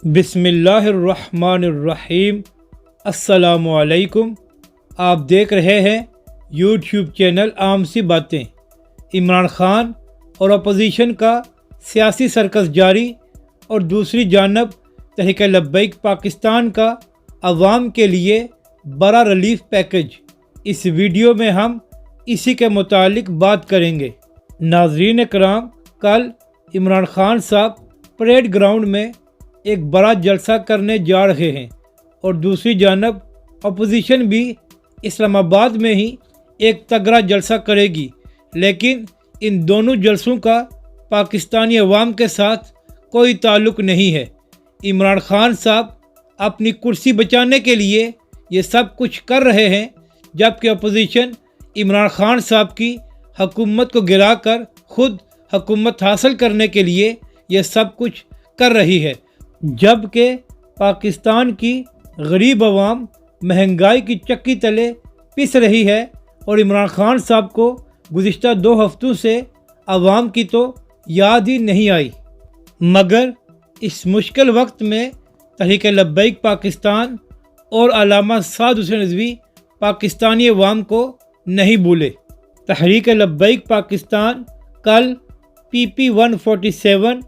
بسم اللہ الرحمن الرحیم۔ السلام علیکم۔ آپ دیکھ رہے ہیں یوٹیوب چینل عام سی باتیں۔ عمران خان اور اپوزیشن کا سیاسی سرکس جاری، اور دوسری جانب تحریک لبیک پاکستان کا عوام کے لیے بڑا ریلیف پیکج۔ اس ویڈیو میں ہم اسی کے متعلق بات کریں گے۔ ناظرین کرام، کل عمران خان صاحب پریڈ گراؤنڈ میں ایک بڑا جلسہ کرنے جا رہے ہیں، اور دوسری جانب اپوزیشن بھی اسلام آباد میں ہی ایک تگڑا جلسہ کرے گی، لیکن ان دونوں جلسوں کا پاکستانی عوام کے ساتھ کوئی تعلق نہیں ہے۔ عمران خان صاحب اپنی کرسی بچانے کے لیے یہ سب کچھ کر رہے ہیں، جبکہ اپوزیشن عمران خان صاحب کی حکومت کو گرا کر خود حکومت حاصل کرنے کے لیے یہ سب کچھ کر رہی ہے، جبکہ پاکستان کی غریب عوام مہنگائی کی چکی تلے پس رہی ہے، اور عمران خان صاحب کو گزشتہ 2 ہفتوں سے عوام کی تو یاد ہی نہیں آئی۔ مگر اس مشکل وقت میں تحریک لبیک پاکستان اور علامہ سعد حسین رضوی پاکستانی عوام کو نہیں بھولے۔ تحریک لبیک پاکستان کل PP 147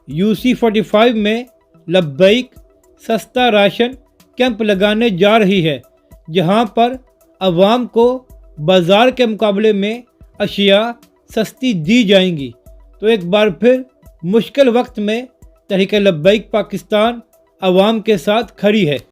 UC 45 میں لبیک سستا راشن کیمپ لگانے جا رہی ہے، جہاں پر عوام کو بازار کے مقابلے میں اشیاء سستی دی جائیں گی۔ تو ایک بار پھر مشکل وقت میں تحریک لبیک پاکستان عوام کے ساتھ کھڑی ہے۔